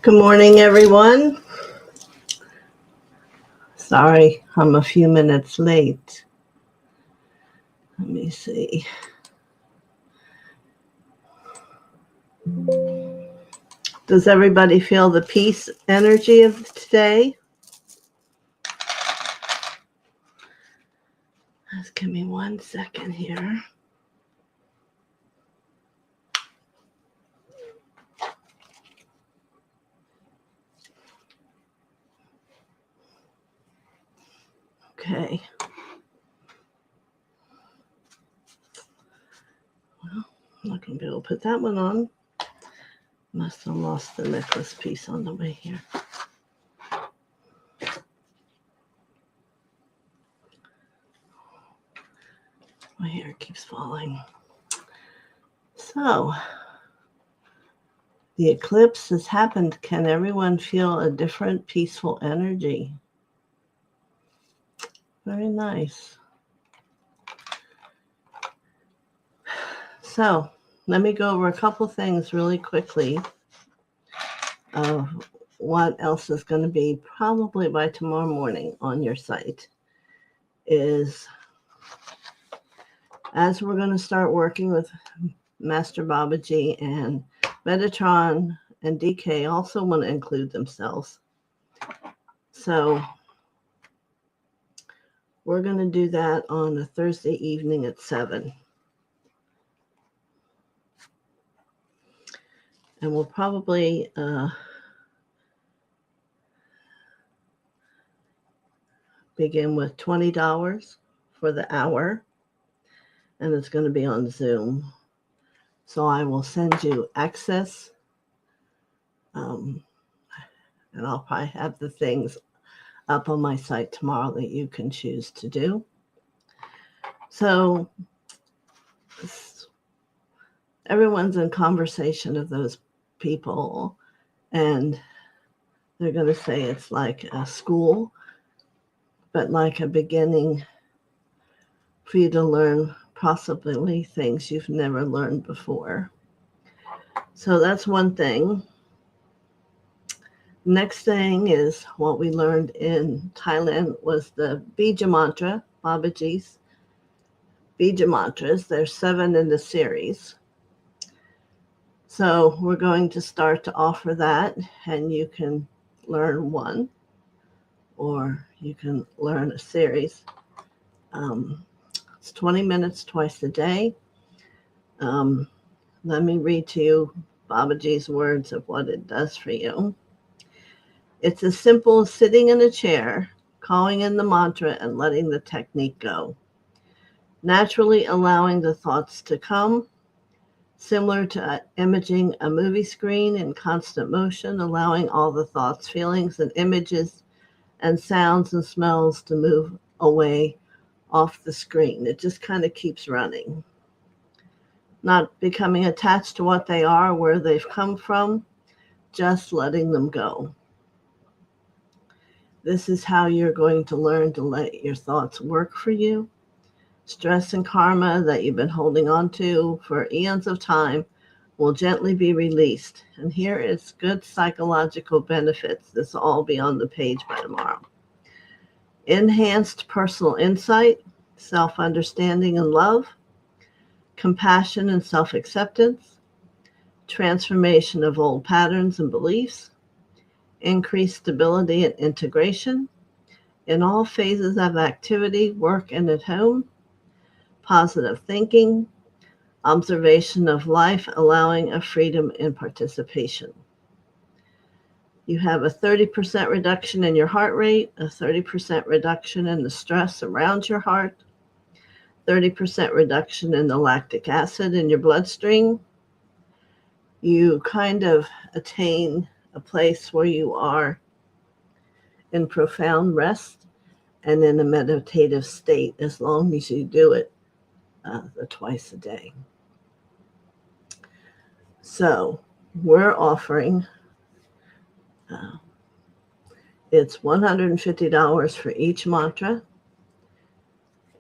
Good morning, everyone. Sorry, I'm a few minutes late. Let me see. Does everybody feel the peace energy of today? Just give me 1 second here. Okay. Well, I'm not going to be able to put that one on. Must have lost the necklace piece on the way here. My hair keeps falling. So, the eclipse has happened. Can everyone feel a different peaceful energy? Very nice. So, let me go over a couple things really quickly of what else is going to be probably by tomorrow morning on your site. Is as we're going to start working with Master Babaji and Metatron and DK also want to include themselves. So we're going to do that on a Thursday evening at 7. And we'll probably begin with $20 for the hour. And it's going to be on Zoom. So I will send you access. And I'll probably have the things up on my site tomorrow that you can choose to do. So everyone's in conversation of those people, and they're going to say it's like a school, but like a beginning for you to learn possibly things you've never learned before. So that's one thing. Next thing is what we learned in Thailand was the Bija mantra, Babaji's Bija mantras. There's 7 in the series. So we're going to start to offer that, and you can learn one, or you can learn a series. It's 20 minutes twice a day. Let me read to you Babaji's words of what it does for you. It's as simple as sitting in a chair, calling in the mantra, and letting the technique go. Naturally allowing the thoughts to come, similar to imaging a movie screen in constant motion, allowing all the thoughts, feelings, and images and sounds and smells to move away off the screen. It just kind of keeps running. Not becoming attached to what they are, where they've come from, just letting them go. This is how you're going to learn to let your thoughts work for you. Stress and karma that you've been holding on to for eons of time will gently be released. And here is good psychological benefits. This will all be on the page by tomorrow. Enhanced personal insight, self-understanding and love, compassion and self-acceptance, transformation of old patterns and beliefs, increased stability and integration in all phases of activity, work, and at home, positive thinking, observation of life, allowing a freedom in participation. You have a 30% reduction in your heart rate, a 30% reduction in the stress around your heart, 30% reduction in the lactic acid in your bloodstream. You kind of attain a place where you are in profound rest and in a meditative state as long as you do it twice a day. So we're offering, it's $150 for each mantra,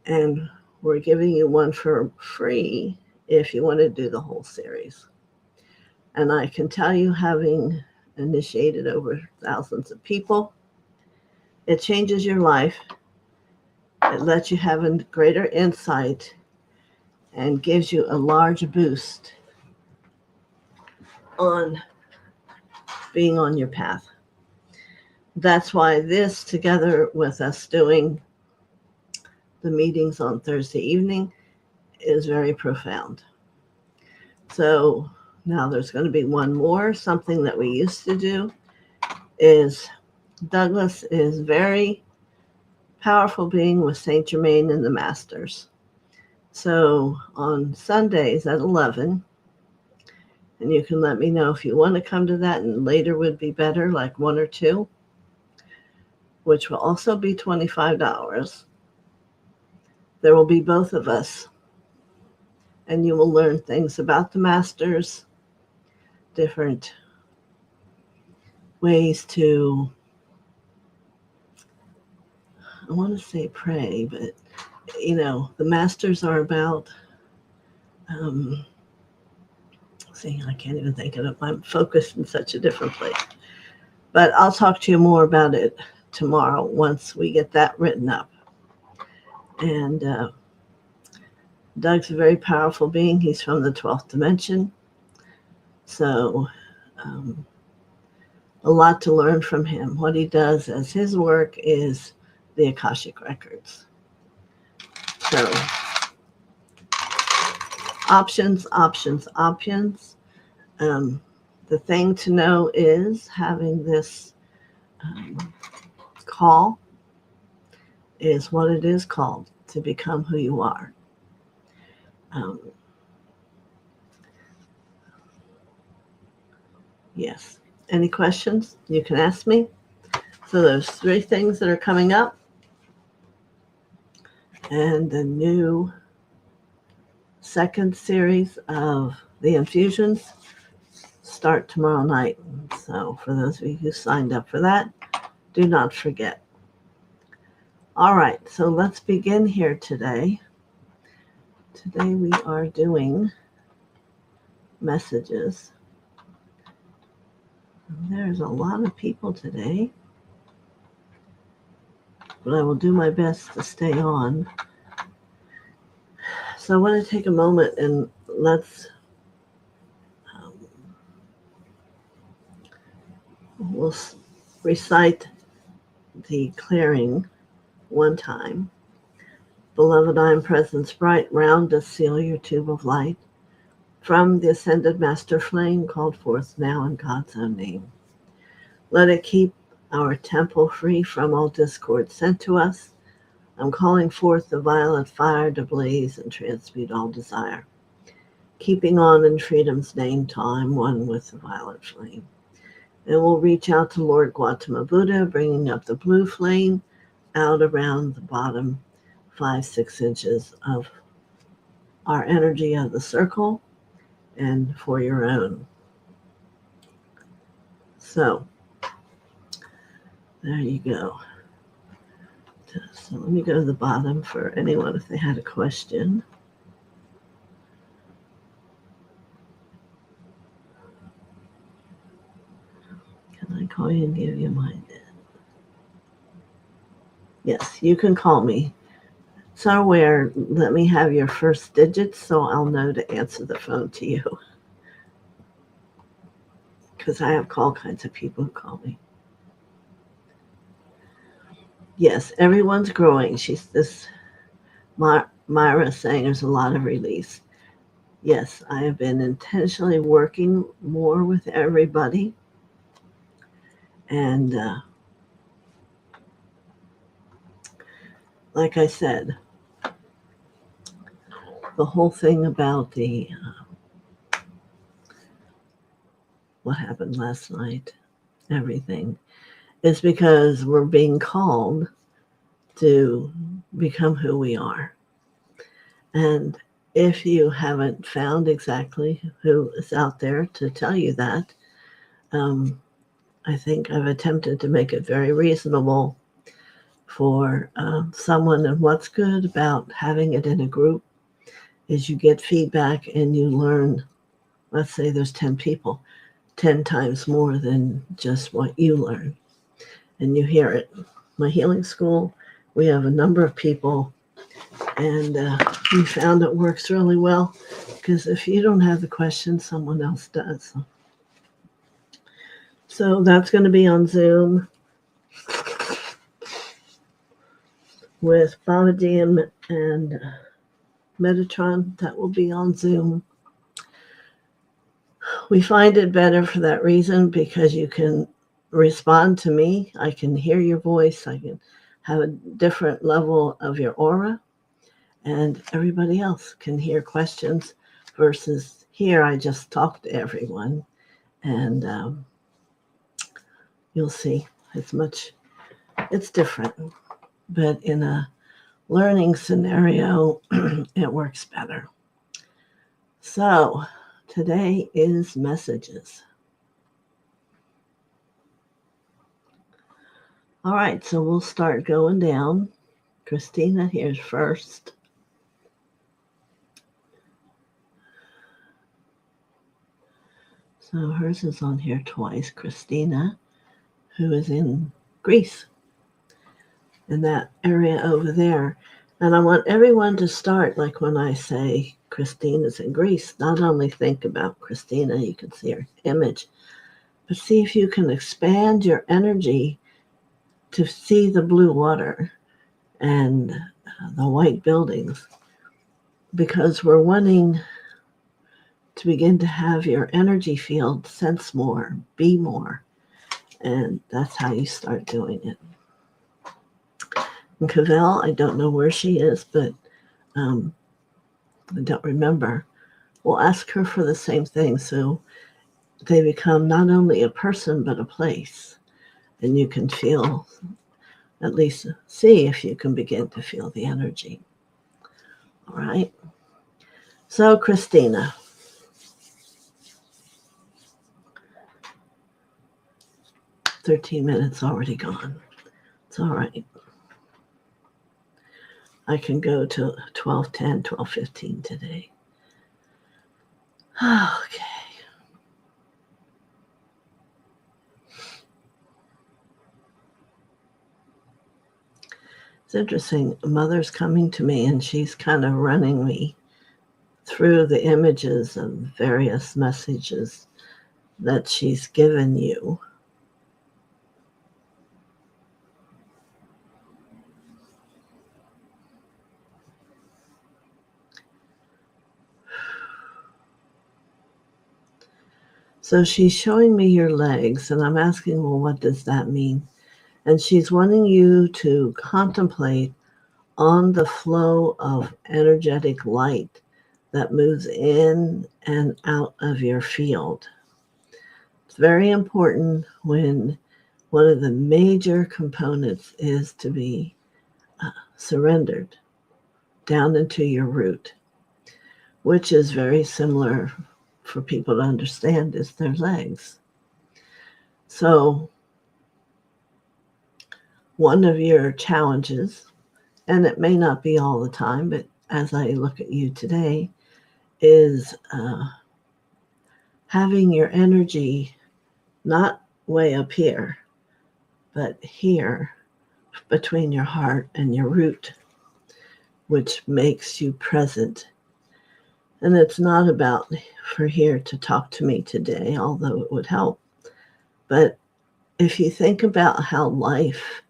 and we're giving you one for free if you want to do the whole series. And I can tell you, having initiated over thousands of people. It changes your life. It lets you have a greater insight and gives you a large boost on being on your path. That's why this, together with us doing the meetings on Thursday evening, is very profound. So now there's going to be one more. Something that we used to do is Douglas is very powerful being with Saint Germain and the Masters. So on Sundays at 11, and you can let me know if you want to come to that, and later would be better, like 1 or 2, which will also be $25. There will be both of us, and you will learn things about the Masters, different ways to, I want to say pray, but the Masters are about, I can't even think of it. I'm focused in such a different place. But I'll talk to you more about it tomorrow once we get that written up. And Doug's a very powerful being. He's from the 12th dimension. So a lot to learn from him. What he does as his work is the Akashic Records. So options. The thing to know is having this call is what it is called, to become who you are. Yes. Any questions? You can ask me. So there's 3 things that are coming up. And the new second series of the infusions start tomorrow night. So for those of you who signed up for that, do not forget. All right, so let's begin here today. Today we are doing messages. There's a lot of people today, but I will do my best to stay on. So I want to take a moment and let's we'll recite the clearing one time. Beloved, I am presence bright, round us seal your tube of light. From the ascended master flame called forth now in God's own name. Let it keep our temple free from all discord sent to us. I'm calling forth the violet fire to blaze and transmute all desire. Keeping on in freedom's name till I'm one with the violet flame. And we'll reach out to Lord Gautama Buddha, bringing up the blue flame out around the bottom 5-6 inches of our energy of the circle, and for your own. So there you go. So let me go to the bottom for anyone if they had a question. Can I call you and give you my... Yes, you can call me. Somewhere, let me have your first digits so I'll know to answer the phone to you. Because I have all kinds of people who call me. Yes, everyone's growing. She's this Myra saying there's a lot of release. Yes, I have been intentionally working more with everybody. And like I said, the whole thing about the what happened last night, everything, is because we're being called to become who we are. And if you haven't found exactly who is out there to tell you that, I think I've attempted to make it very reasonable for someone. And what's good about having it in a group is you get feedback and you learn. Let's say there's 10 people. 10 times more than just what you learn. And you hear it. My healing school, we have a number of people, and we found it works really well because if you don't have the question, someone else does. So that's going to be on Zoom with Baba D and Metatron. That will be on Zoom. We find it better for that reason because you can respond to me. I can hear your voice. I can have a different level of your aura, and everybody else can hear questions versus here I just talk to everyone, and you'll see it's different, but in a learning scenario, it works better. So today is messages. All right, so we'll start going down. Christina, here's first. So hers is on here twice. Christina, who is in Greece, in that area over there. And I want everyone to start, like when I say Christina's in Greece, not only think about Christina, you can see her image, but see if you can expand your energy to see the blue water and the white buildings, because we're wanting to begin to have your energy field sense more, be more, and that's how you start doing it. And Cavell, I don't know where she is, but I don't remember. We'll ask her for the same thing, so they become not only a person but a place, and you can feel, at least see if you can begin to feel the energy. All right. So Christina, 13 minutes already gone. It's all right. I can go to 12:10, 12:15 today. Okay. It's interesting. Mother's coming to me and she's kind of running me through the images of various messages that she's given you. So she's showing me your legs, and I'm asking, well, what does that mean? And she's wanting you to contemplate on the flow of energetic light that moves in and out of your field. It's very important when one of the major components is to be surrendered down into your root, which is very similar for people to understand is their legs. So one of your challenges, and it may not be all the time, but as I look at you today, is having your energy not way up here, but here between your heart and your root, which makes you present. And it's not about for here to talk to me today, although it would help. But if you think about how life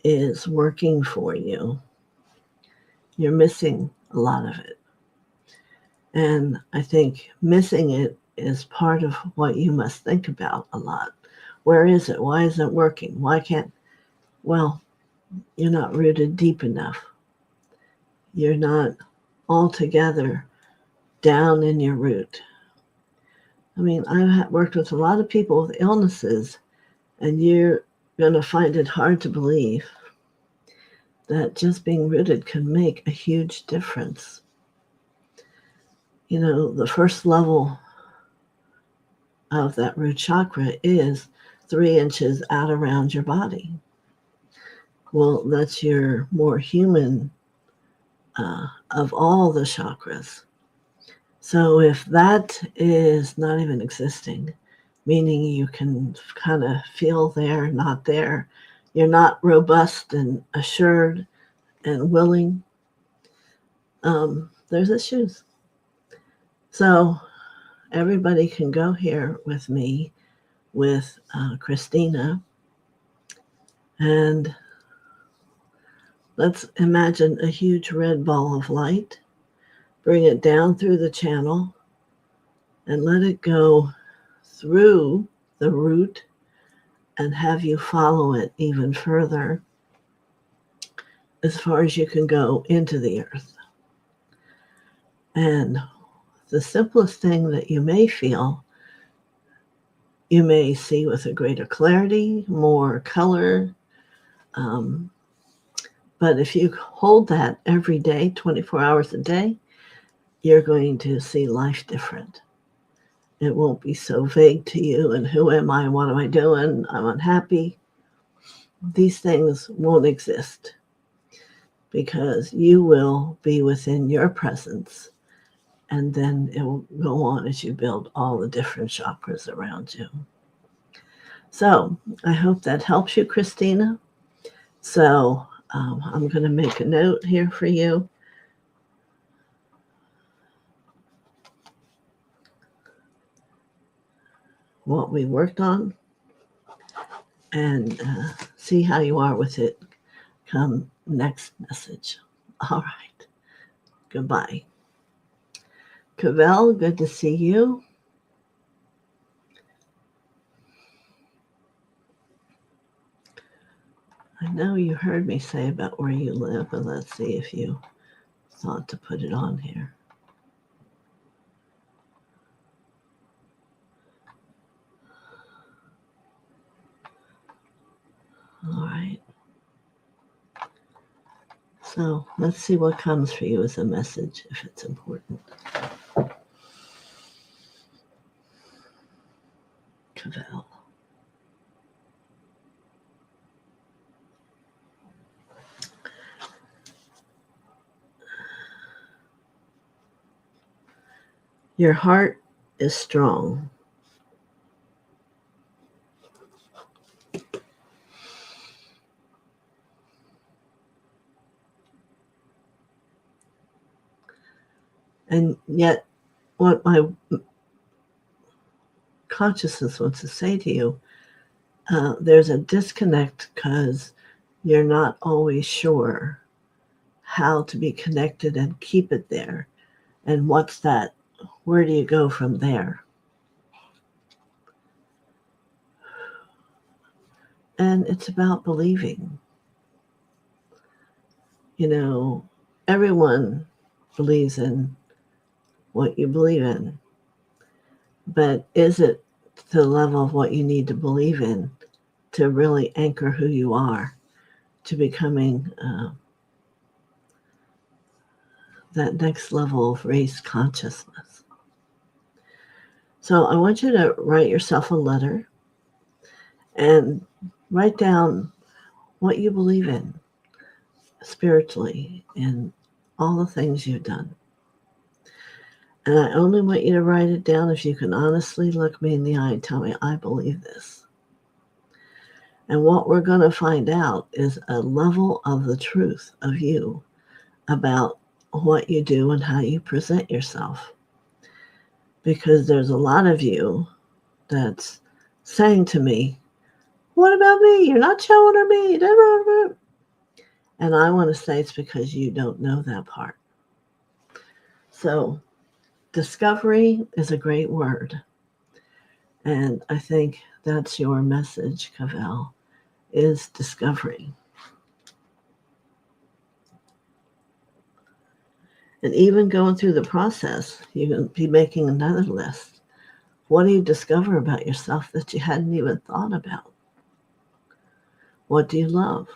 is working for you, you're missing a lot of it. And I think missing it is part of what you must think about a lot. Where is it? Why isn't it working? Why can't? Well, you're not rooted deep enough. You're not altogether down in your root. I mean, I've worked with a lot of people with illnesses, and you're going to find it hard to believe that just being rooted can make a huge difference. You know, the first level of that root chakra is 3 inches out around your body. Well, that's your more human of all the chakras. So if that is not even existing, meaning you can kind of feel there, not there. You're not robust and assured and willing. There's issues. So everybody can go here with me, with Christina, and let's imagine a huge red ball of light. Bring it down through the channel and let it go through the root and have you follow it even further as far as you can go into the earth. And the simplest thing that you may feel, you may see with a greater clarity, more color. But if you hold that every day, 24 hours a day, you're going to see life different. It won't be so vague to you and who am I, what am I doing, I'm unhappy. These things won't exist because you will be within your presence, and then it will go on as you build all the different chakras around you. So I hope that helps you, Christina. So I'm going to make a note here for you. What we worked on, and see how you are with it come next message. All right. Goodbye. Cavell, good to see you. I know you heard me say about where you live, but let's see if you thought to put it on here. All right. So let's see what comes for you as a message, if it's important. Cavell. Your heart is strong. And yet, what my consciousness wants to say to you, there's a disconnect because you're not always sure how to be connected and keep it there. And what's that? Where do you go from there? And it's about believing. You know, everyone believes in what you believe in. But is it to the level of what you need to believe in to really anchor who you are, to becoming that next level of raised consciousness? So I want you to write yourself a letter and write down what you believe in spiritually and all the things you've done. And I only want you to write it down if you can honestly look me in the eye and tell me, I believe this. And what we're going to find out is a level of the truth of you about what you do and how you present yourself. Because there's a lot of you that's saying to me, what about me? You're not showing her me. And I want to say it's because you don't know that part. So discovery is a great word. And I think that's your message, Cavell, is discovery. And even going through the process, you can be making another list. What do you discover about yourself that you hadn't even thought about? What do you love?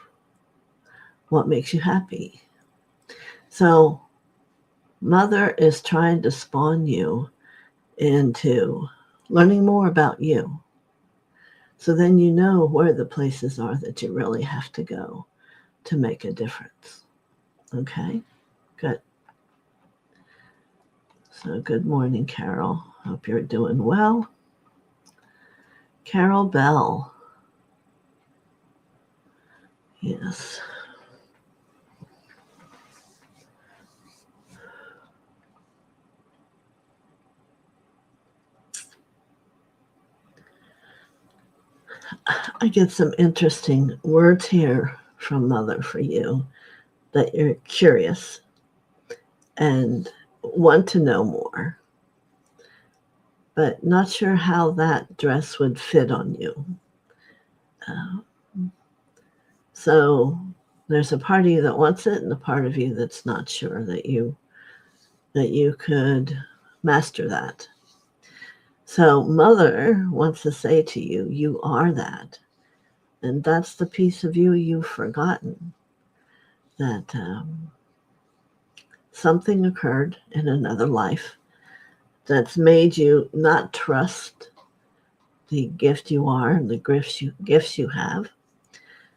What makes you happy? So Mother is trying to spawn you into learning more about you. So then you know where the places are that you really have to go to make a difference. Okay? Good. So good morning, Carol. Hope you're doing well. Carol Bell. Yes. I get some interesting words here from Mother for you, that you're curious and want to know more, but not sure how that dress would fit on you. So there's a part of you that wants it and a part of you that's not sure that you could master that. So Mother wants to say to you, you are that. And that's the piece of you you've forgotten, that something occurred in another life that's made you not trust the gift you are and the gifts you have.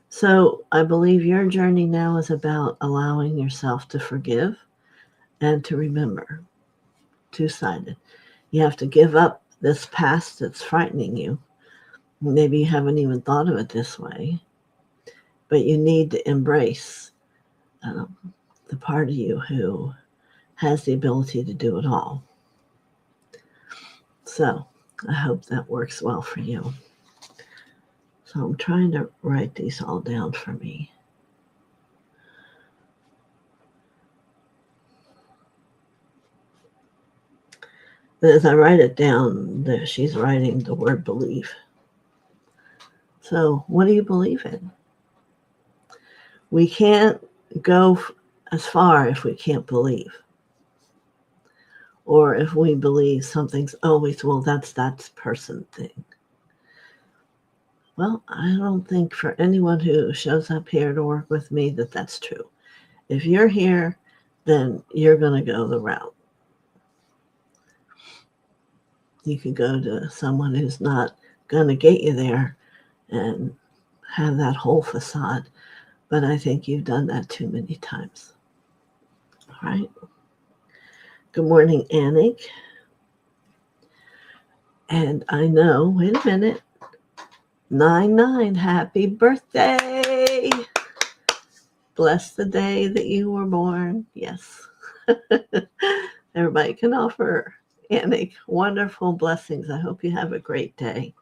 So I believe your journey now is about allowing yourself to forgive and to remember. Two-sided. You have to give up this past that's frightening you. Maybe you haven't even thought of it this way, but you need to embrace the part of you who has the ability to do it all. So I hope that works well for you. So I'm trying to write these all down for me. As I write it down, she's writing the word believe. So what do you believe in? We can't go as far if we can't believe. Or if we believe something's always, well, that's that person thing. Well, I don't think for anyone who shows up here to work with me that that's true. If you're here, then you're going to go the route. You could go to someone who's not going to get you there and have that whole facade. But I think you've done that too many times. All right. Good morning, Anik. And I know, wait a minute, 9-9, happy birthday. Bless the day that you were born. Yes. Everybody can offer Anik wonderful blessings. I hope you have a great day.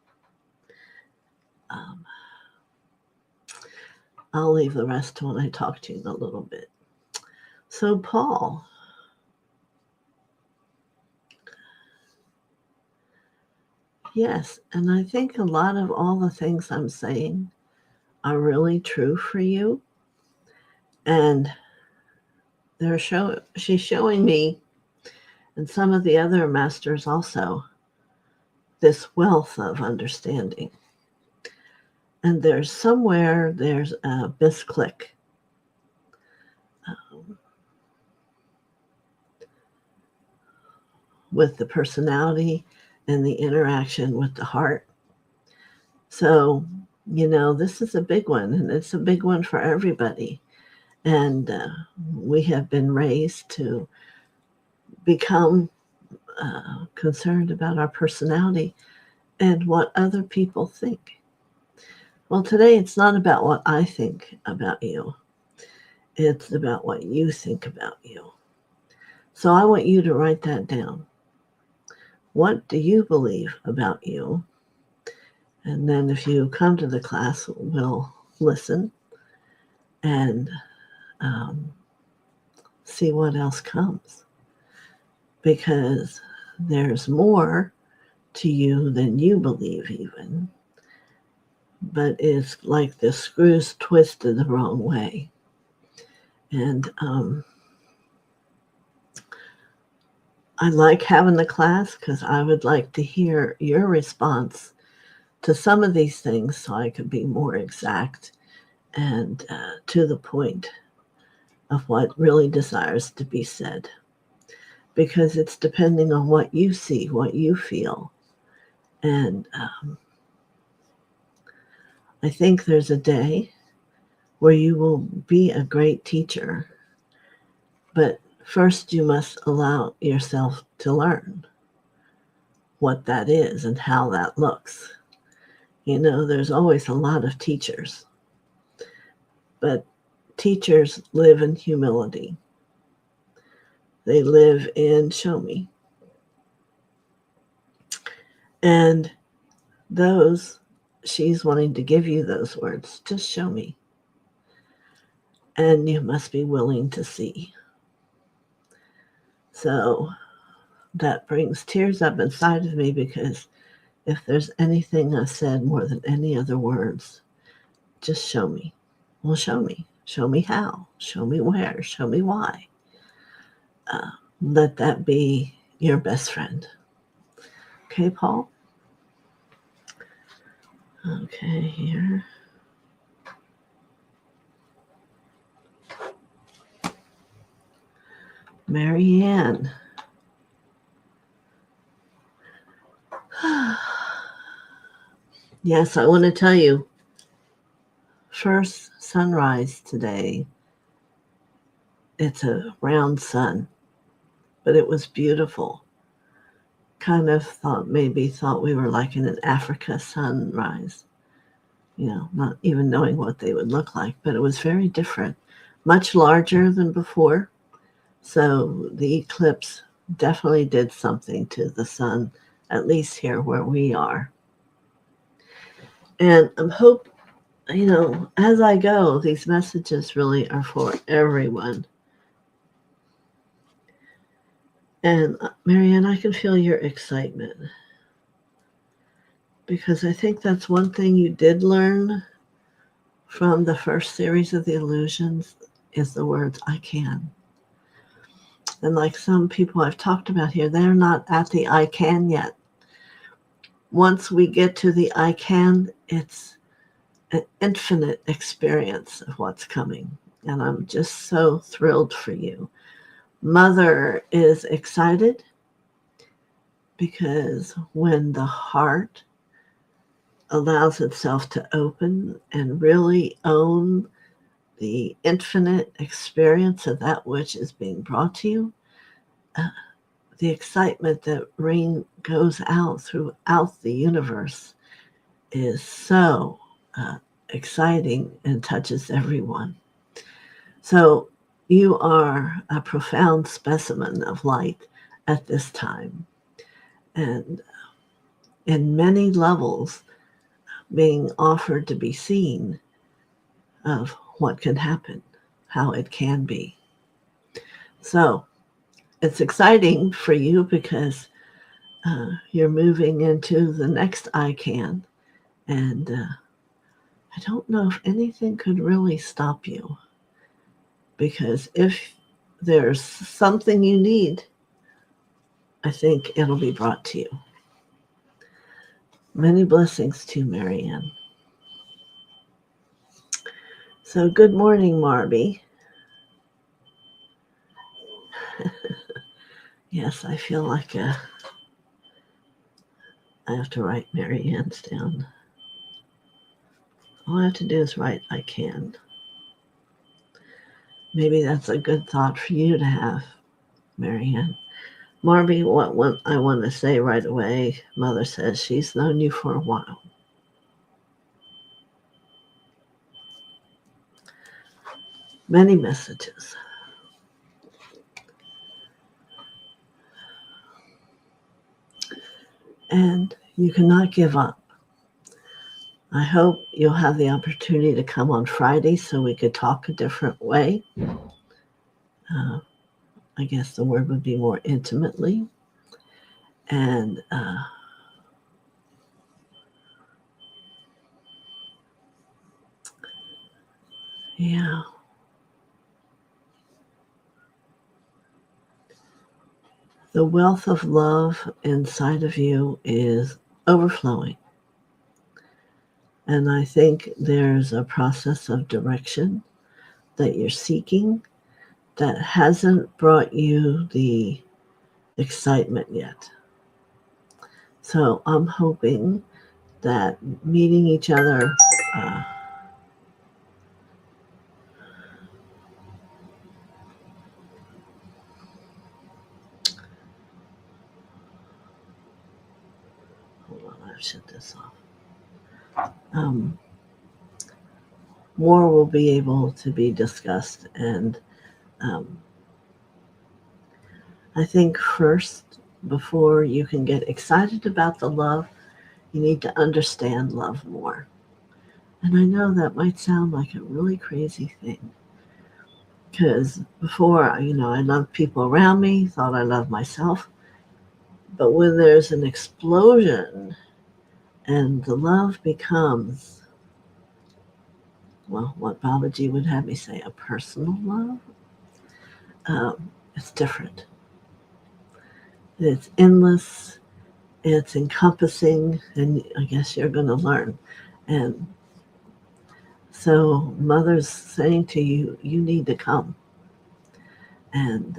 I'll leave the rest to when I talk to you in a little bit. So, Paul. Yes, and I think a lot of all the things I'm saying are really true for you. And she's showing me, and some of the other masters also, this wealth of understanding. And there's a misclick. With the personality and the interaction with the heart. So, this is a big one, and it's a big one for everybody. And we have been raised to become concerned about our personality and what other people think. Well, today it's not about what I think about you. It's about what you think about you. So I want you to write that down. What do you believe about you? And then if you come to the class, we'll listen and see what else comes. Because there's more to you than you believe even. But it's like the screws twisted the wrong way. And I like having the class because I would like to hear your response to some of these things so I could be more exact and to the point of what really desires to be said. Because it's depending on what you see, what you feel. And I think there's a day where you will be a great teacher. But first you must allow yourself to learn what that is and how that looks. You know, there's always a lot of teachers, but teachers live in humility. They live in show me. And those, she's wanting to give you those words. Just show me. And you must be willing to see. So that brings tears up inside of me, because if there's anything I've said more than any other words, just show me. Well, show me. Show me how. Show me where. Show me why. Let that be your best friend. Okay, Paul? Okay, here. Marianne. Yes, I want to tell you, first sunrise today. It's a round sun, but it was beautiful. Kind of thought we were like in an Africa sunrise, you know, not even knowing what they would look like, but it was very different, much larger than before. So the eclipse definitely did something to the sun, at least here where we are. And I'm you know, as I go, these messages really are for everyone. And Marianne, I can feel your excitement, because I think that's one thing you did learn from the first series of the illusions is the words I can. And like some people I've talked about here, they're not at the I can yet. Once we get to the I can, it's an infinite experience of what's coming. And I'm just so thrilled for you. Mother is excited, because when the heart allows itself to open and really own the infinite experience of that which is being brought to you, the excitement that goes out throughout the universe is so exciting and touches everyone. So you are a profound specimen of light at this time, and in many levels being offered to be seen of what can happen, how it can be. So it's exciting for you, because you're moving into the next I can. And I don't know if anything could really stop you, because if there's something you need, I think it'll be brought to you. Many blessings to Marianne. So good morning, Marby. Yes, I feel like I have to write Marianne's down. All I have to do is write I can. Maybe that's a good thought for you to have, Marianne. Marby, what I want to say right away, Mother says she's known you for a while. Many messages. And you cannot give up. I hope you'll have the opportunity to come on Friday so we could talk a different way. I guess the word would be more intimately. And yeah. The wealth of love inside of you is overflowing. And I think there's a process of direction that you're seeking that hasn't brought you the excitement yet. So I'm hoping that meeting each other hold on, I've shut this off. um, more will be able to be discussed. And I think first, before you can get excited about the love, you need to understand love more. And I know that might sound like a really crazy thing, because before, I loved people around me, thought I loved myself. But when there's an explosion and the love becomes, well, what Babaji would have me say, a personal love, it's different. It's endless, it's encompassing, and I guess you're going to learn. And so Mother's saying to you, you need to come, and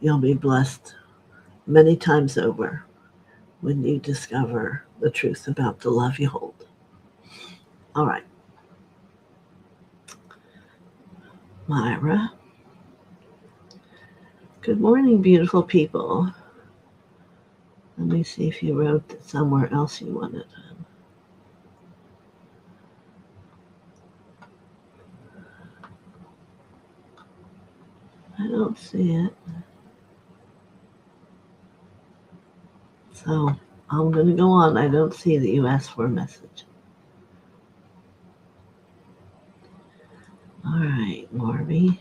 you'll be blessed many times over when you discover the truth about the love you hold. All right. Myra. Good morning, beautiful people. Let me see if you wrote somewhere else you wanted. I don't see it. So I'm going to go on. I don't see that you asked for a message. All right, Marby.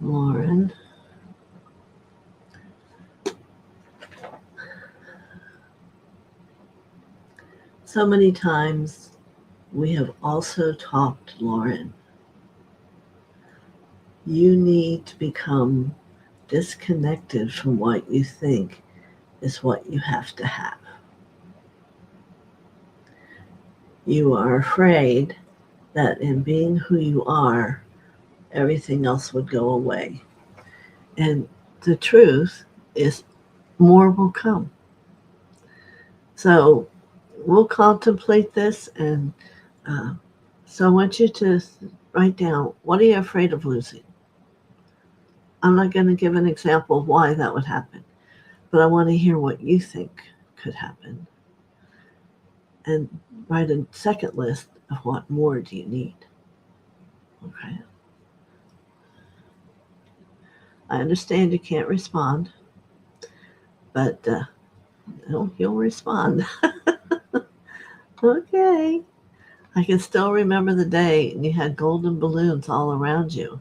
Lauren. So many times we have also talked, Lauren. You need to become disconnected from what you think is what you have to have. You are afraid that in being who you are, everything else would go away. And the truth is, more will come. So we'll contemplate this. And so I want you to write down, what are you afraid of losing? I'm not going to give an example of why that would happen, but I want to hear what you think could happen. And write a second list of what more do you need. Okay. I understand you can't respond, but you'll respond. Okay. I can still remember the day and you had golden balloons all around you.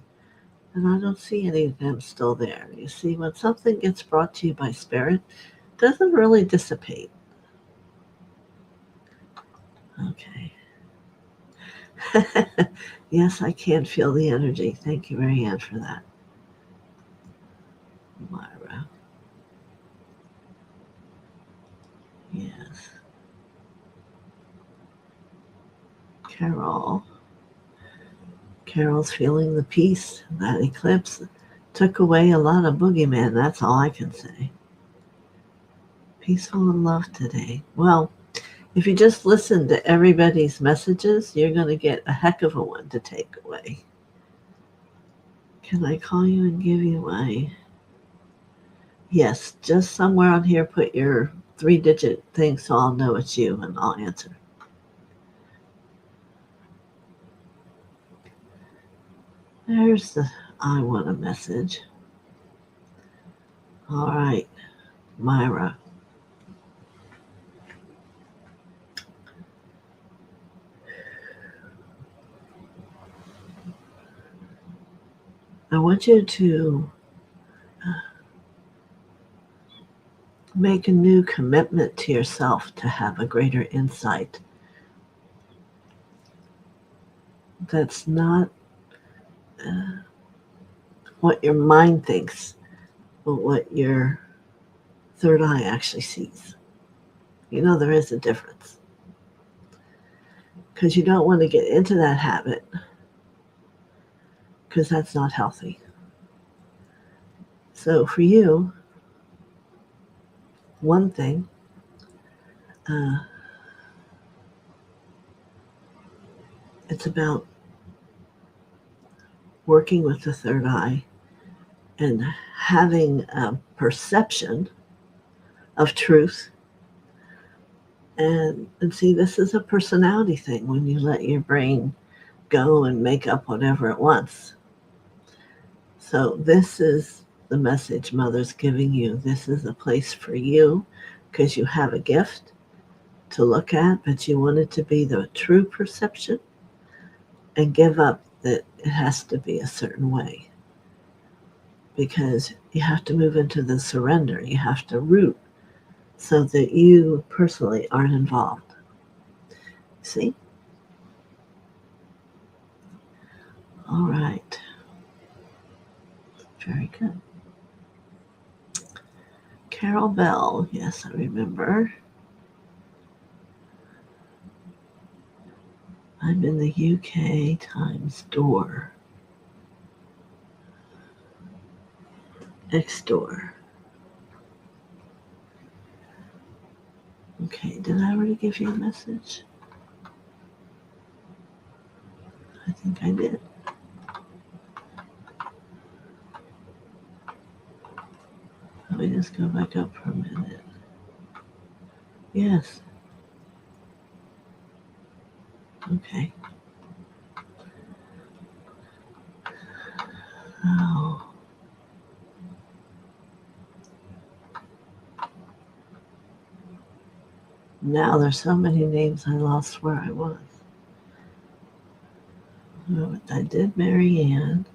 And I don't see any of them still there. You see, when something gets brought to you by spirit, it doesn't really dissipate. Okay. Yes, I can feel the energy. Thank you, Marianne, for that. Myra. Yes. Carol. Carol's feeling the peace. That eclipse took away a lot of boogeyman. That's all I can say. Peaceful and love today. Well, if you just listen to everybody's messages, you're going to get a heck of a one to take away. Can I call you and give you my... Yes, just somewhere on here put your 3-digit thing so I'll know it's you and I'll answer. There's the I want a message. All right, Myra. I want you to make a new commitment to yourself to have a greater insight. That's not what your mind thinks, but what your third eye actually sees. You know, there is a difference. Because you don't want to get into that habit, because that's not healthy. So for you, one thing, it's about working with the third eye and having a perception of truth And see, this is a personality thing when you let your brain go and make up whatever it wants. So this is the message Mother's giving you. This is a place for you because you have a gift to look at, but you want it to be the true perception and give up that it has to be a certain way, because you have to move into the surrender. You have to root so that you personally aren't involved. See? All right. Very good. Carol Bell. Yes, I remember. I'm in the UK times door. Next door. Okay, did I already give you a message? I think I did. Let me just go back up for a minute. Yes. Okay. Oh. Now there's so many names I lost where I was. Oh, I did Mary Ann.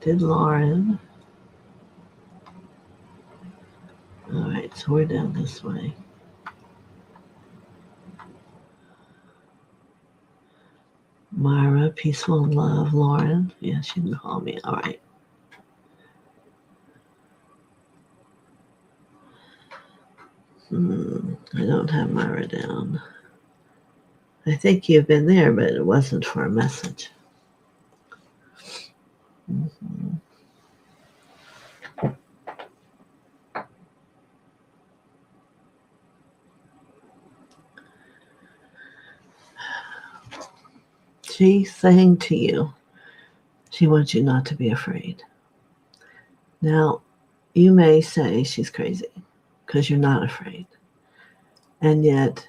Did Lauren. All right, so we're down this way. Myra, Peaceful and Love. Lauren. Yeah, she didn't call me. All right. I don't have Myra down. I think you've been there, but it wasn't for a message. Mm-hmm. She's saying to you, she wants you not to be afraid. Now, you may say she's crazy because you're not afraid. And yet,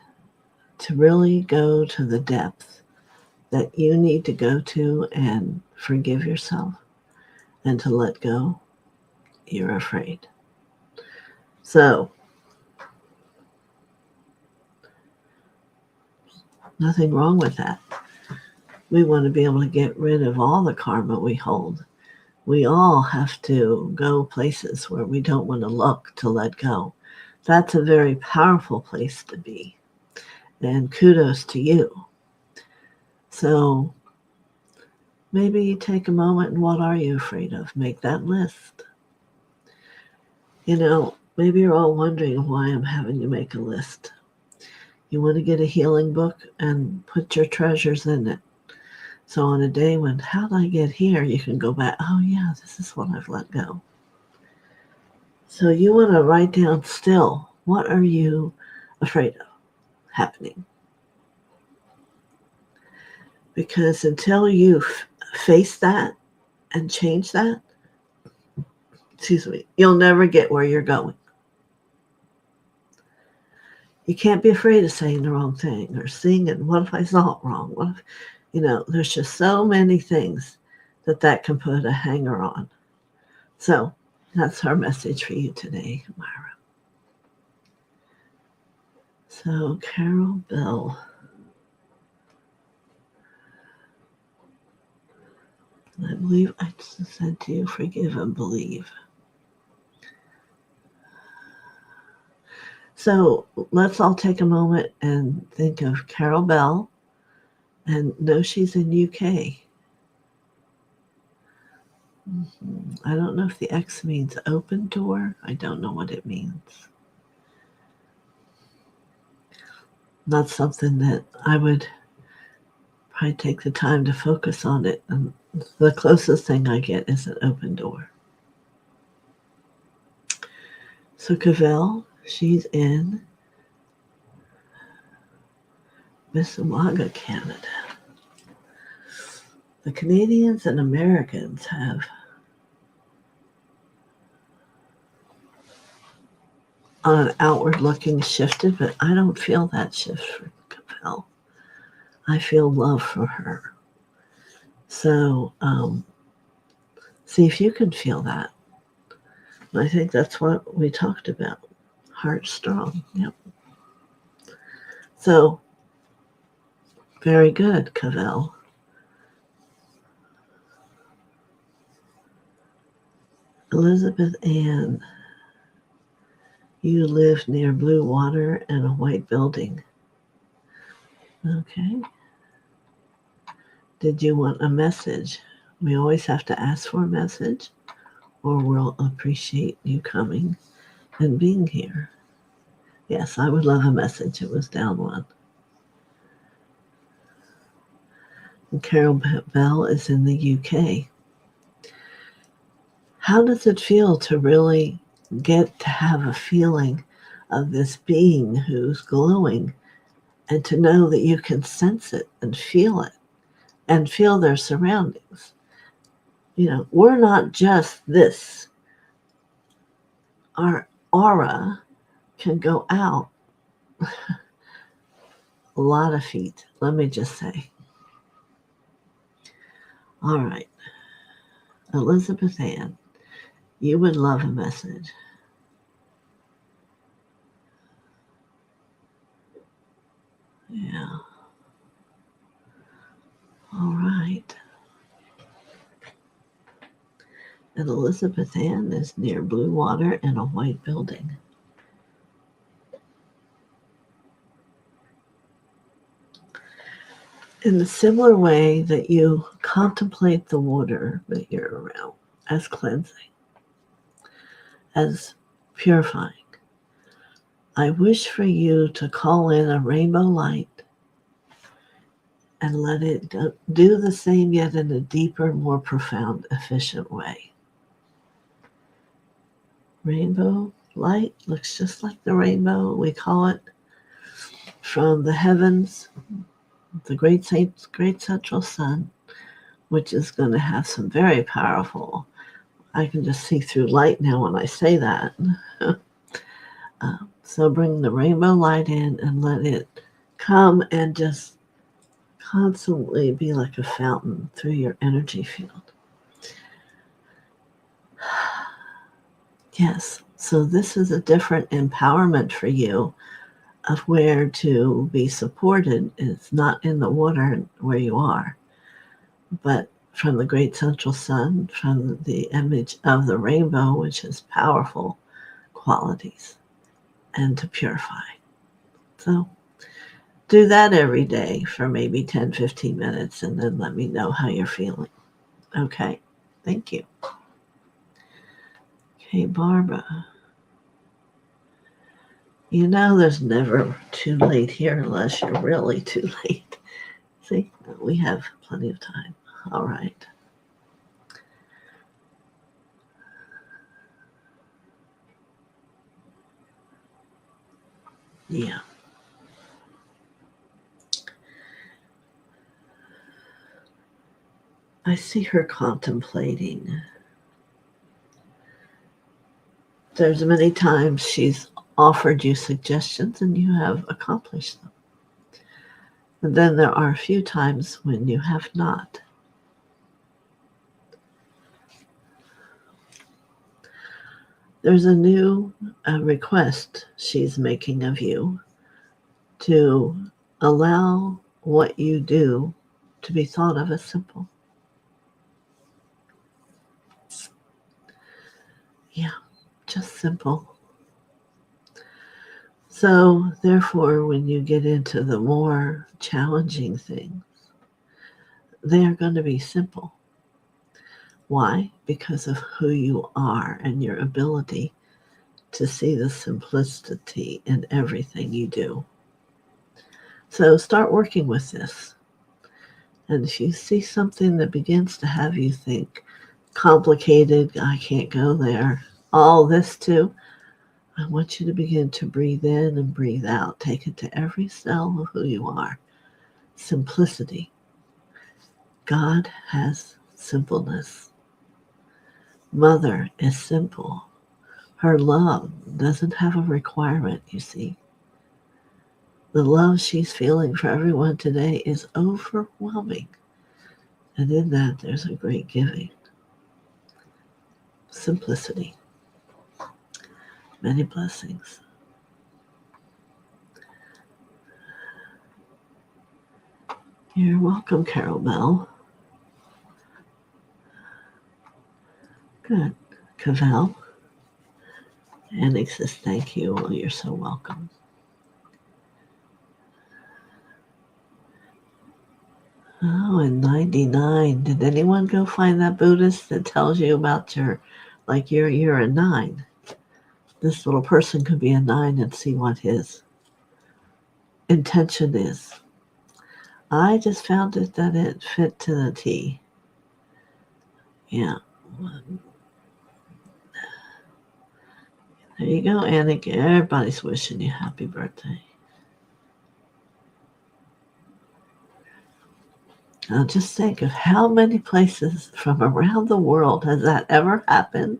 to really go to the depth that you need to go to and forgive yourself and to let go, you're afraid. So, nothing wrong with that. We want to be able to get rid of all the karma we hold. We all have to go places where we don't want to look to let go. That's a very powerful place to be. And kudos to you. So maybe take a moment and what are you afraid of? Make that list. You know, maybe you're all wondering why I'm having you make a list. You want to get a healing book and put your treasures in it. So on a day when, how did I get here? You can go back, oh yeah, this is what I've let go. So you want to write down still, what are you afraid of happening? Because until you face that and change that, you'll never get where you're going. You can't be afraid of saying the wrong thing or seeing it. What if I saw it wrong? What if, there's just so many things that can put a hanger on. So that's our message for you today, Myra. So Carol Bell. I believe I said to you, forgive and believe. So let's all take a moment and think of Carol Bell and know she's in UK. I don't know if the X means open door. I don't know what it means. Not something that I would probably take the time to focus on it. And the closest thing I get is an open door. So Cavell, she's in Mississauga, Canada. The Canadians and Americans have on an outward looking shifted, but I don't feel that shift for Cavell. I feel love for her. So see if you can feel that. I think that's what we talked about. Heart strong. Yep. So very good, Cavell. Elizabeth Ann, you live near blue water and a white building. Okay. Did you want a message? We always have to ask for a message, or we'll appreciate you coming and being here. Yes, I would love a message. It was down one. And Carol Bell is in the UK. How does it feel to really get to have a feeling of this being who's glowing, and to know that you can sense it and feel their surroundings? You know, we're not just this. Our aura can go out a lot of feet, let me just say. All right, Elizabeth Ann, you would love a message. Yeah. All right. And Elizabeth Ann is near blue water and a white building. In the similar way that you contemplate the water that you're around as cleansing, as purifying, I wish for you to call in a rainbow light and let it do the same, yet in a deeper, more profound, efficient way. Rainbow light looks just like the rainbow. We call it from the heavens, the great central sun, which is going to have some very powerful, I can just see through light now when I say that. So bring the rainbow light in and let it come and just constantly be like a fountain through your energy field. Yes, so this is a different empowerment for you of where to be supported. It's not in the water where you are, but from the great central sun, from the image of the rainbow, which has powerful qualities, and to purify. So do that every day for maybe 10, 15 minutes, and then let me know how you're feeling. Okay? Thank you. Okay, Barbara. You know there's never too late here unless you're really too late. See, we have plenty of time. All right. Yeah. I see her contemplating. There's many times she's offered you suggestions and you have accomplished them. And then there are a few times when you have not. There's a new request she's making of you to allow what you do to be thought of as simple. Yeah, just simple. So, therefore, when you get into the more challenging things, they are going to be simple. Why? Because of who you are and your ability to see the simplicity in everything you do. So start working with this. And if you see something that begins to have you think complicated, I can't go there, all this too, I want you to begin to breathe in and breathe out. Take it to every cell of who you are. Simplicity. God has simpleness. Mother is simple. Her love doesn't have a requirement, you see. The love she's feeling for everyone today is overwhelming. And in that, there's a great giving. Simplicity. Many blessings. You're welcome, Carol Bell. Good. Cavell. Annick says thank you. Well, you're so welcome. Oh, and 99. Did anyone go find that Buddhist that tells you about you're a 9? This little person could be a 9 and see what his intention is. I just found it that it fit to the T. Yeah. There you go, Annick. Everybody's wishing you happy birthday. Now just think of how many places from around the world has that ever happened,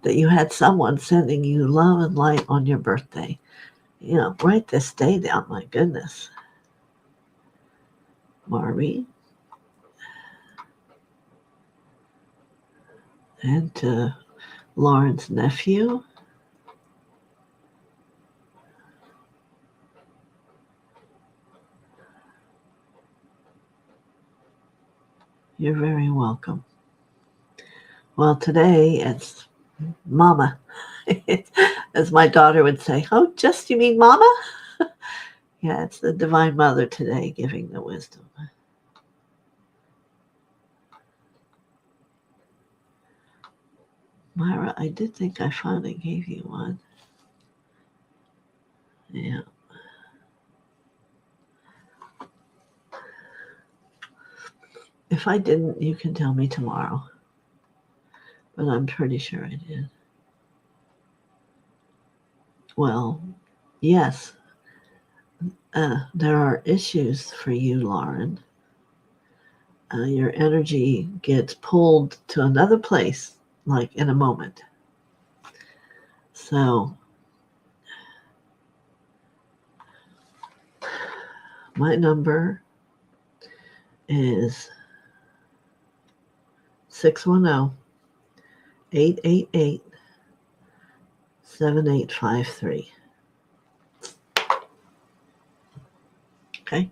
that you had someone sending you love and light on your birthday. Write this day down, my goodness. Marby. And to Lauren's nephew. You're very welcome. Well, today it's Mama. As my daughter would say, oh, just you mean Mama? Yeah, it's the Divine Mother today giving the wisdom. Myra, I did think I finally gave you one. Yeah. If I didn't, you can tell me tomorrow. But I'm pretty sure I did. Well, yes. There are issues for you, Lauren. Your energy gets pulled to another place, like in a moment. So, my number is 610-888-7853. Okay?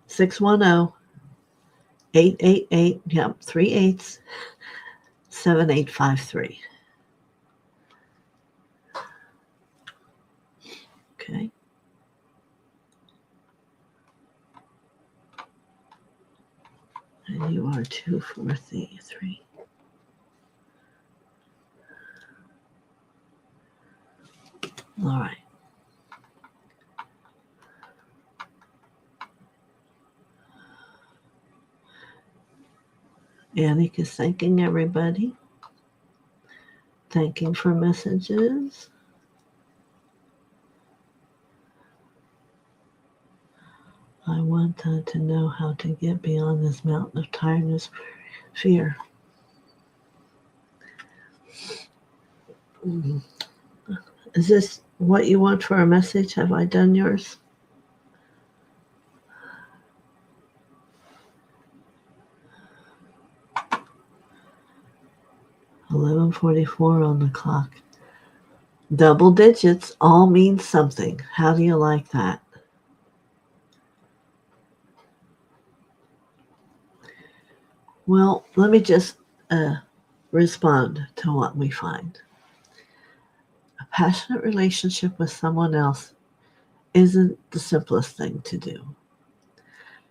610-888, yep, 3/8, 7853. Okay? And you are 243. All right. Annick is thanking everybody. Thanking for messages. I want to know how to get beyond this mountain of tiredness, fear. Is this what you want for a message? Have I done yours? $11:44 on the clock. Double digits all mean something. How do you like that? Well, let me just respond to what we find. A passionate relationship with someone else isn't the simplest thing to do,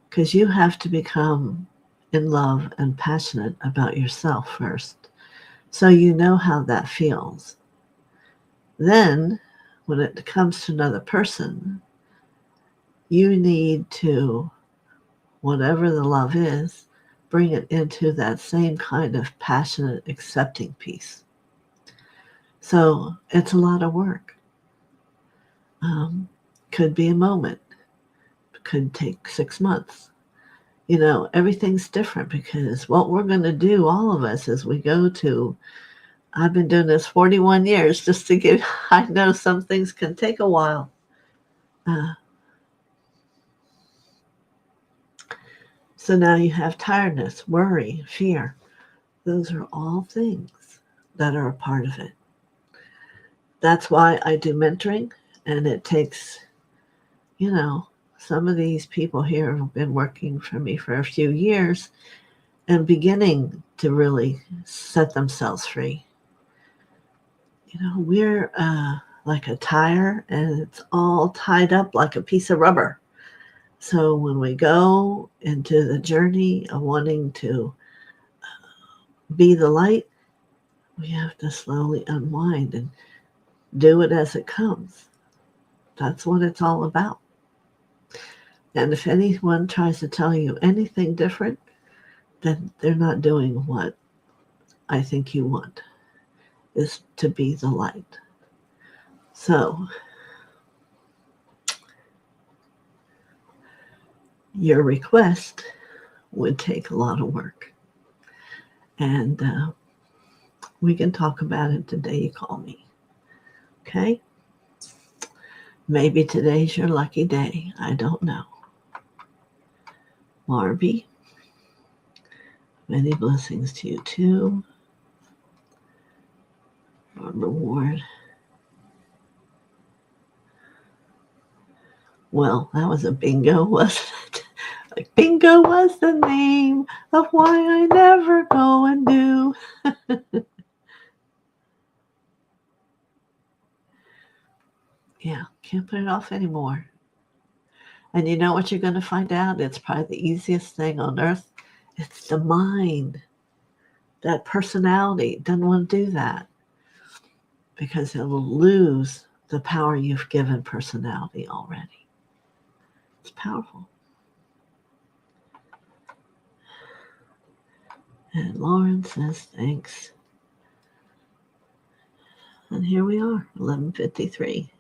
because you have to become in love and passionate about yourself first, so you know how that feels. Then, when it comes to another person, you need to, whatever the love is, bring it into that same kind of passionate, accepting piece. So it's a lot of work. Could be a moment. Could take 6 months. Everything's different, because what we're going to do, all of us, is we go to I've been doing this 41 years just to give, I know some things can take a while. So now you have tiredness, worry, fear. Those are all things that are a part of it. That's why I do mentoring, and it takes, some of these people here have been working for me for a few years and beginning to really set themselves free. We're like a tire, and it's all tied up like a piece of rubber. So when we go into the journey of wanting to be the light, we have to slowly unwind and do it as it comes. That's what it's all about. And if anyone tries to tell you anything different, then they're not doing what I think you want, is to be the light. So your request would take a lot of work. And we can talk about it the day you call me. Okay? Maybe today's your lucky day. I don't know. Marby, many blessings to you too. Barbara Ward. Well, that was a bingo, wasn't it? Like bingo was the name of why I never go and do. Yeah, can't put it off anymore. And you know what you're going to find out? It's probably the easiest thing on earth. It's the mind. That personality doesn't want to do that because it will lose the power you've given personality already. It's powerful. And Lauren says thanks. And here we are, 11:53.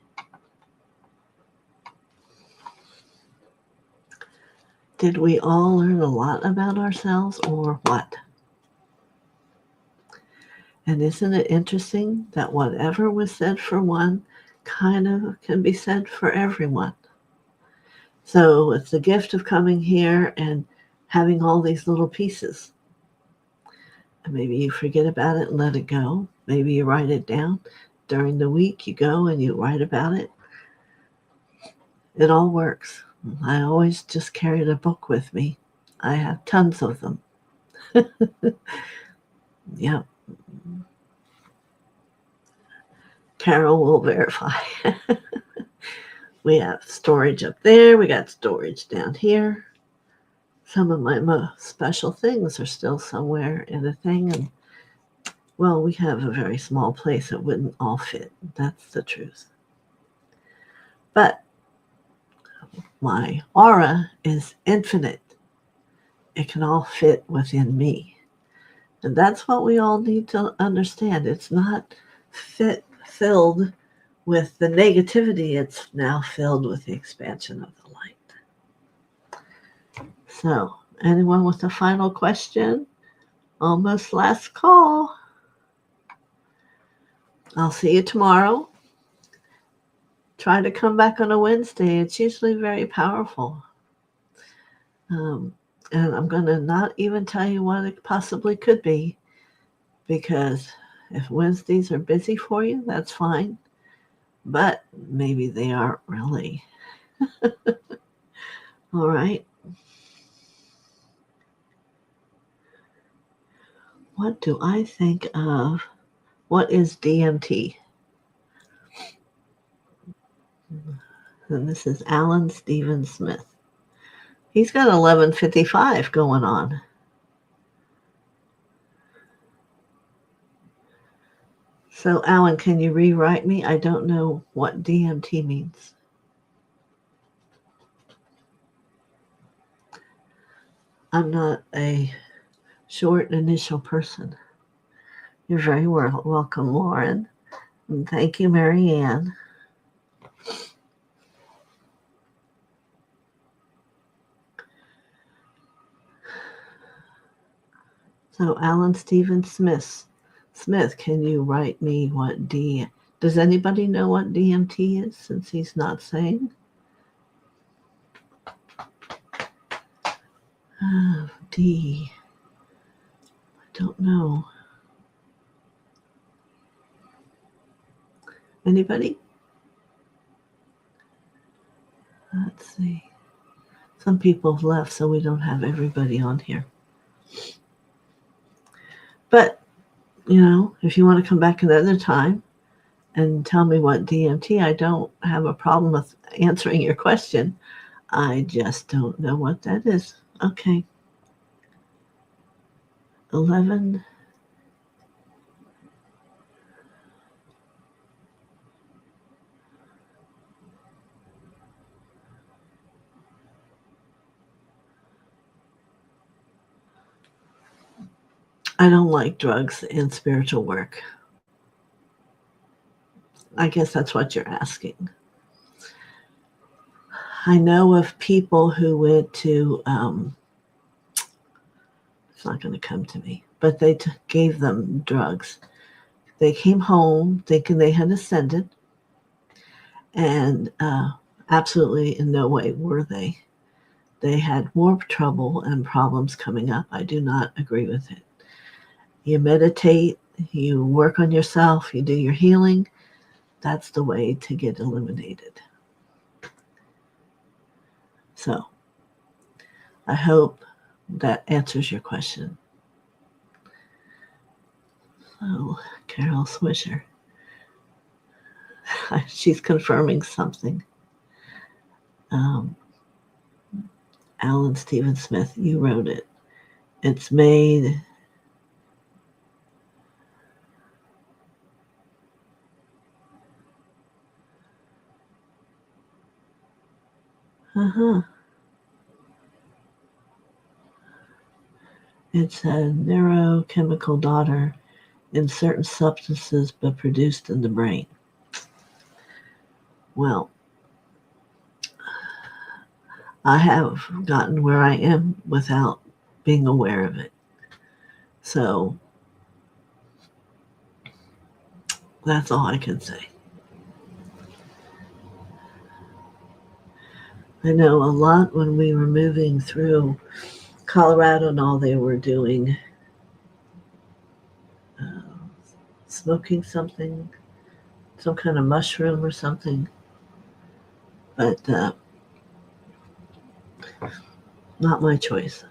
Did we all learn a lot about ourselves or what? And isn't it interesting that whatever was said for one kind of can be said for everyone? So it's the gift of coming here and having all these little pieces. And maybe you forget about it and let it go. Maybe you write it down. During the week, you go and you write about it. It all works. I always just carry the book with me. I have tons of them. Yep. Carol will verify. We have storage up there. We got storage down here. Some of my most special things are still somewhere in a thing. And, well, we have a very small place. It wouldn't all fit. That's the truth. But my aura is infinite. It can all fit within me. And that's what we all need to understand. It's not filled with the negativity. It's now filled with the expansion of the light. So, anyone with a final question? Almost last call. I'll see you tomorrow. Try to come back on a Wednesday. It's usually very powerful. And I'm going to not even tell you what it possibly could be, because if Wednesdays are busy for you, that's fine. But maybe they aren't really. All right. What do I think of? What is DMT? And this is Alan Stephen Smith. He's got 11:55 going on. So, Alan, can you rewrite me? I don't know what DMT means. I'm not a short initial person. You're very welcome, Lauren. And thank you, Mary Ann. So, Alan Stephen Smith Smith, can you write me what does anybody know what DMT is, since he's not saying? D. I don't know. Anybody? Let's see. Some people have left, so we don't have everybody on here. But, if you want to come back another time and tell me what DMT, I don't have a problem with answering your question. I just don't know what that is. Okay. 11. I don't like drugs and spiritual work. I guess that's what you're asking. I know of people who went to, it's not going to come to me, but they gave them drugs. They came home thinking they had ascended, and absolutely in no way were they. They had more trouble and problems coming up. I do not agree with it. You meditate, you work on yourself, you do your healing. That's the way to get eliminated. So I hope that answers your question. So Carol Swisher, she's confirming something. Alan Stephen Smith, you wrote it. It's made. It's a neurochemical daughter in certain substances, but produced in the brain. Well, I have gotten where I am without being aware of it. So that's all I can say. I know a lot when we were moving through Colorado and all, they were doing smoking something, some kind of mushroom or something. But not my choice.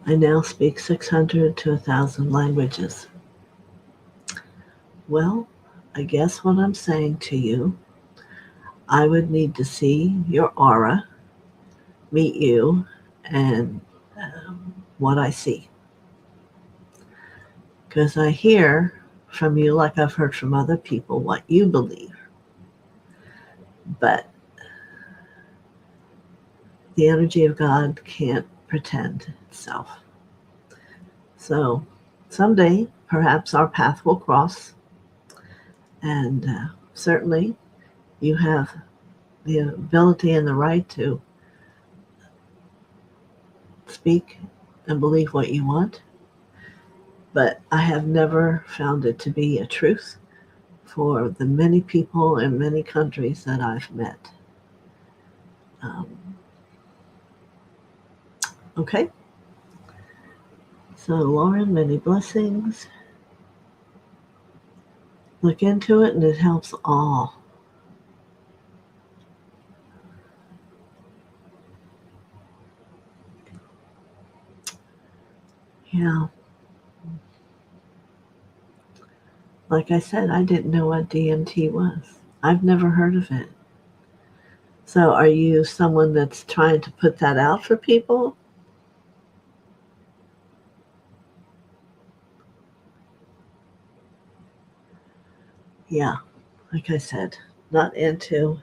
I now speak 600 to 1,000 languages. Well, I guess what I'm saying to you, I would need to see your aura, meet you, and what I see. Because I hear from you, like I've heard from other people, what you believe. But the energy of God can't pretend itself. So someday, perhaps our path will cross. And certainly, you have the ability and the right to speak and believe what you want. But I have never found it to be a truth for the many people in many countries that I've met. Okay? So, Lauren, many blessings. Look into it, and it helps all. Yeah. Like I said, I didn't know what DMT was. I've never heard of it. So are you someone that's trying to put that out for people? Yeah, like I said, not into.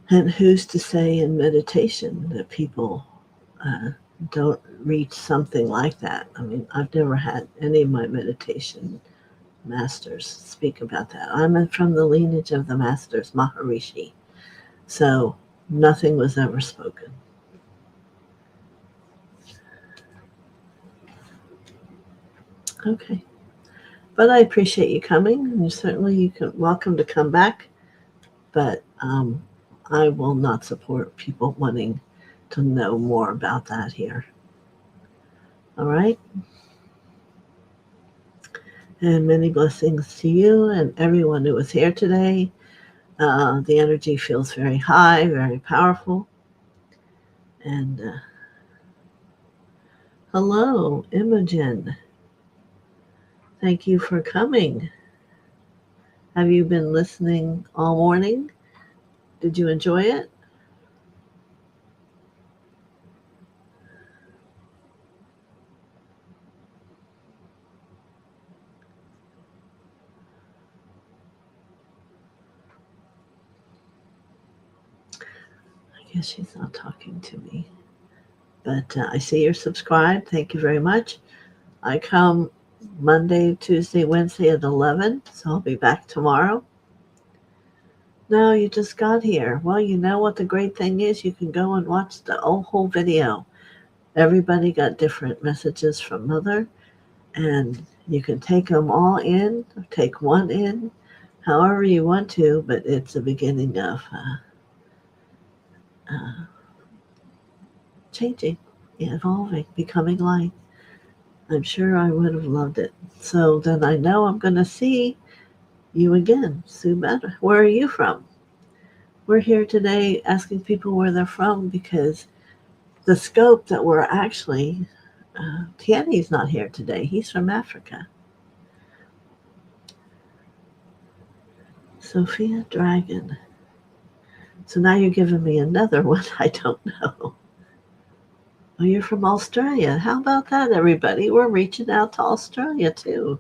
And who's to say in meditation that people don't reach something like that? I mean, I've never had any of my meditation masters speak about that. I'm from the lineage of the masters, Maharishi. So nothing was ever spoken. Okay. But I appreciate you coming, and certainly you can welcome to come back. But I will not support people wanting to know more about that here. All right? And many blessings to you and everyone who was here today. The energy feels very high, very powerful. And hello, Imogen. Thank you for coming. Have you been listening all morning? Did you enjoy it? I guess she's not talking to me. But I see you're subscribed. Thank you very much. I come Monday, Tuesday, Wednesday at 11, so I'll be back tomorrow. No, you just got here. Well, you know what the great thing is? You can go and watch the whole video. Everybody got different messages from Mother, and you can take them all in, or take one in, however you want to, but it's the beginning of changing, evolving, becoming light. I'm sure I would have loved it. So then I know I'm going to see you again, Sue Better. Where are you from? We're here today asking people where they're from because the scope that we're actually, Tiani's not here today. He's from Africa. Sophia Dragon. So now you're giving me another one I don't know. Oh, you're from Australia. How about that, everybody? We're reaching out to Australia, too.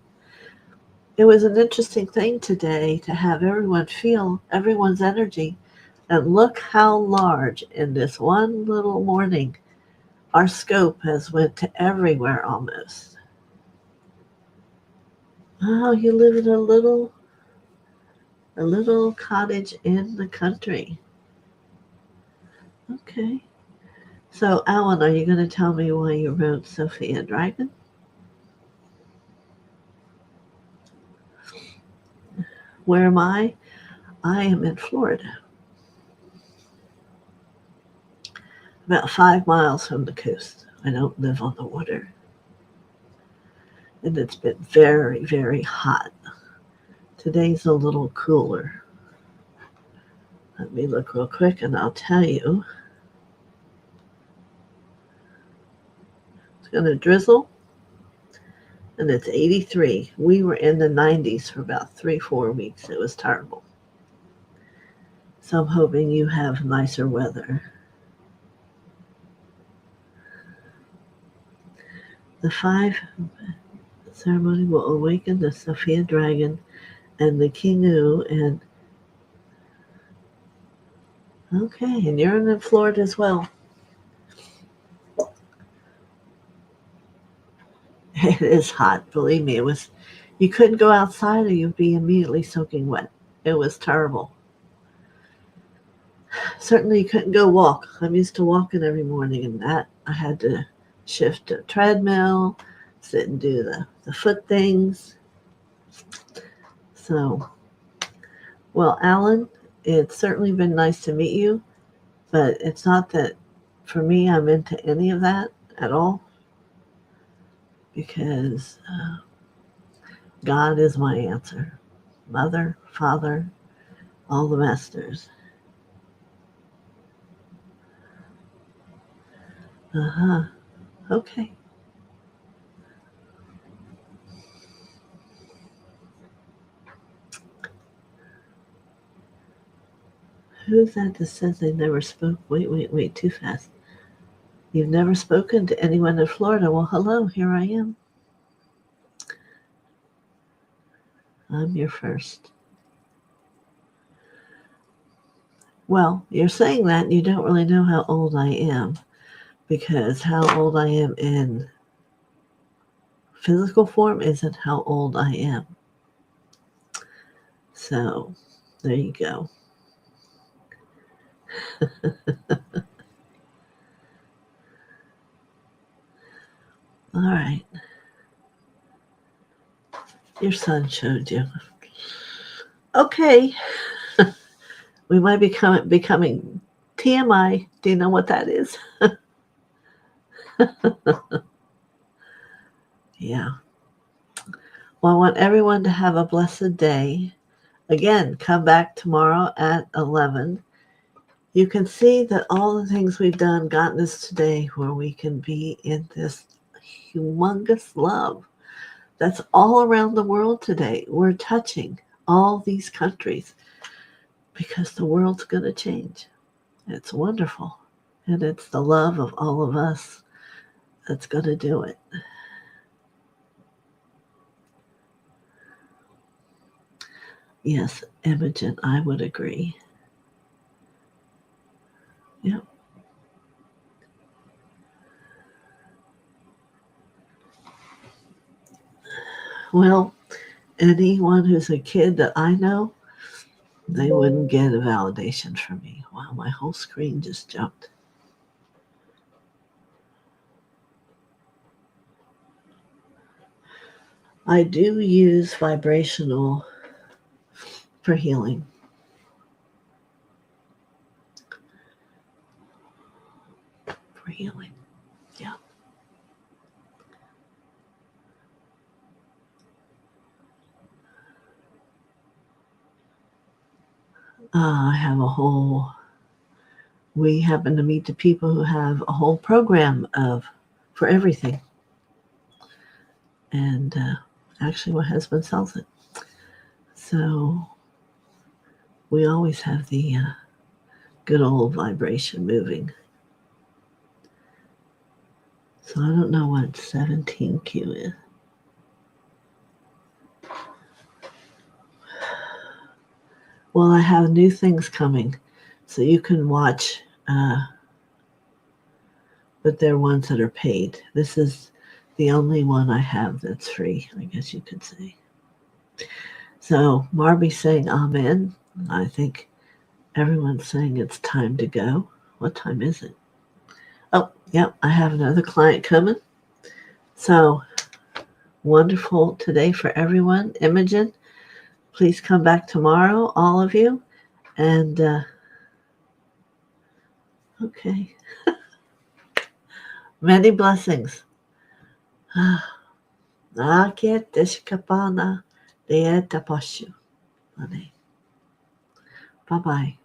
It was an interesting thing today to have everyone feel everyone's energy. And look how large in this one little morning our scope has went to everywhere almost. Oh, you live in a little cottage in the country. Okay. So, Alan, are you going to tell me why you wrote Sophia Dragon? Where am I? I am in Florida, about 5 miles from the coast. I don't live on the water. And it's been very, very hot. Today's a little cooler. Let me look real quick and I'll tell you. It's going to drizzle and it's 83. We were in the 90s for about 3-4 weeks. It was terrible. So I'm hoping you have nicer weather. The 5 ceremony will awaken the Sophia Dragon and the Kingu. And okay, and you're in Florida as well. It is hot, believe me. It was. You couldn't go outside or you'd be immediately soaking wet. It was terrible. Certainly you couldn't go walk. I'm used to walking every morning, and that I had to shift to treadmill, sit and do the foot things. So, well, Alan, it's certainly been nice to meet you, but it's not that for me I'm into any of that at all because God is my answer. Mother, Father, all the masters. Uh-huh. Okay. Who's that says they never spoke? Wait, too fast. You've never spoken to anyone in Florida. Well, hello, here I am. I'm your first. Well, you're saying that and you don't really know how old I am because how old I am in physical form isn't how old I am. So, there you go. All right. Your son showed you. Okay. We might be becoming TMI. Do you know what that is? Yeah. Well, I want everyone to have a blessed day. Again, come back tomorrow at 11. You can see that all the things we've done gotten us today where we can be in this humongous love that's all around the world today. We're touching all these countries because the world's going to change. It's wonderful. And it's the love of all of us that's going to do it. Yes, Imogen, I would agree. Yeah. Well, anyone who's a kid that I know, they wouldn't get a validation from me. Wow, my whole screen just jumped. I do use vibrational for healing. For healing. Yeah. I have a whole, we happen to meet the people who have a whole program of for everything. And actually, my husband sells it. So we always have the good old vibration moving. So I don't know what 17Q is. Well, I have new things coming. So you can watch, but they're ones that are paid. This is the only one I have that's free, I guess you could say. So Marby's saying amen. I think everyone's saying it's time to go. What time is it? Oh, yep, I have another client coming. So wonderful today for everyone. Imogen, please come back tomorrow, all of you. And okay, many blessings. Ake teshkapana deeta pashu. Bye bye.